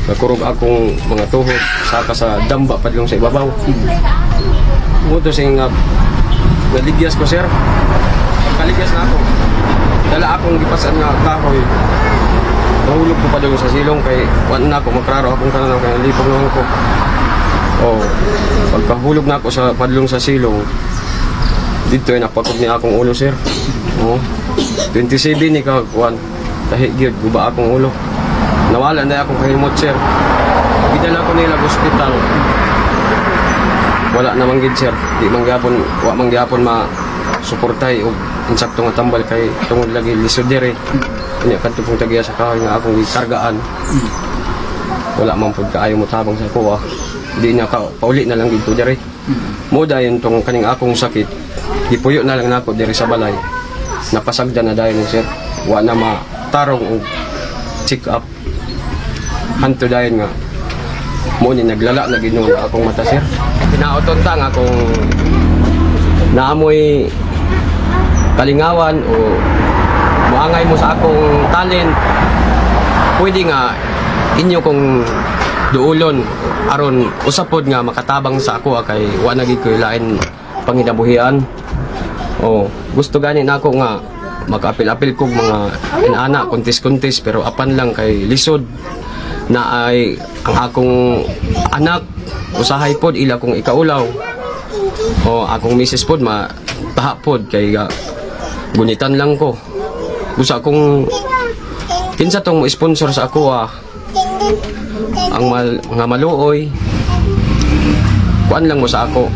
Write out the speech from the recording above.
Nakurog akong mga tuhod saka sa damba pa yung sa ibabaw. Muto sing naligyas ko sir. Pagkaligyas na ako, dala akong gipasan nga kahoy. Nahulog ko pa doon sa silong kay wala na ako makraro akong kanang kaya lipong naman ko. Oh, pagkahulog na ako sa padlong sa silong, dito ay napakog niya akong ulo sir. Oh, 27 ni kakuan. Tahi gyud guba akong ulo. Nawala na akong kahimot sir. Gidala ko nila sa ospital. Wala namang gid sir. Di mangyapon, wa mangyapon ma-suportay og insakto nga tambal kay tungod lagi lisod dire. Nya kadto pong tagiya sa kahoy nga akong gikargaan. Wala man pud kaayo mo tabang sa kuha. Di na ka pauli na lang gid ko dire. Mo dayon tong kaning akong sakit. Gipuyo na lang nako dire sa balay. Napasagdan na dayon sir. Wa na matarong og check up. Hanto dayon nga mo ni naglala na ginuon akong mata sir. Pinaoton ta nga akong naamoy kalingawan o muangay mo sa akong talent, pwede nga inyo kong duulon aron usapod nga makatabang sa ako kay wa na gid ko lain panginabuhian. O gusto gani nako nga mag-apil-apil kog mga inana kontis-kontis pero apan lang kay lisod na ay ang akong anak usahay pod ila kong ikaulaw o akong misis pod mataha pod kay gunitan lang ko gusto akong kinsa tong sponsor sa ako ang nga maluoy kuan lang mo sa ako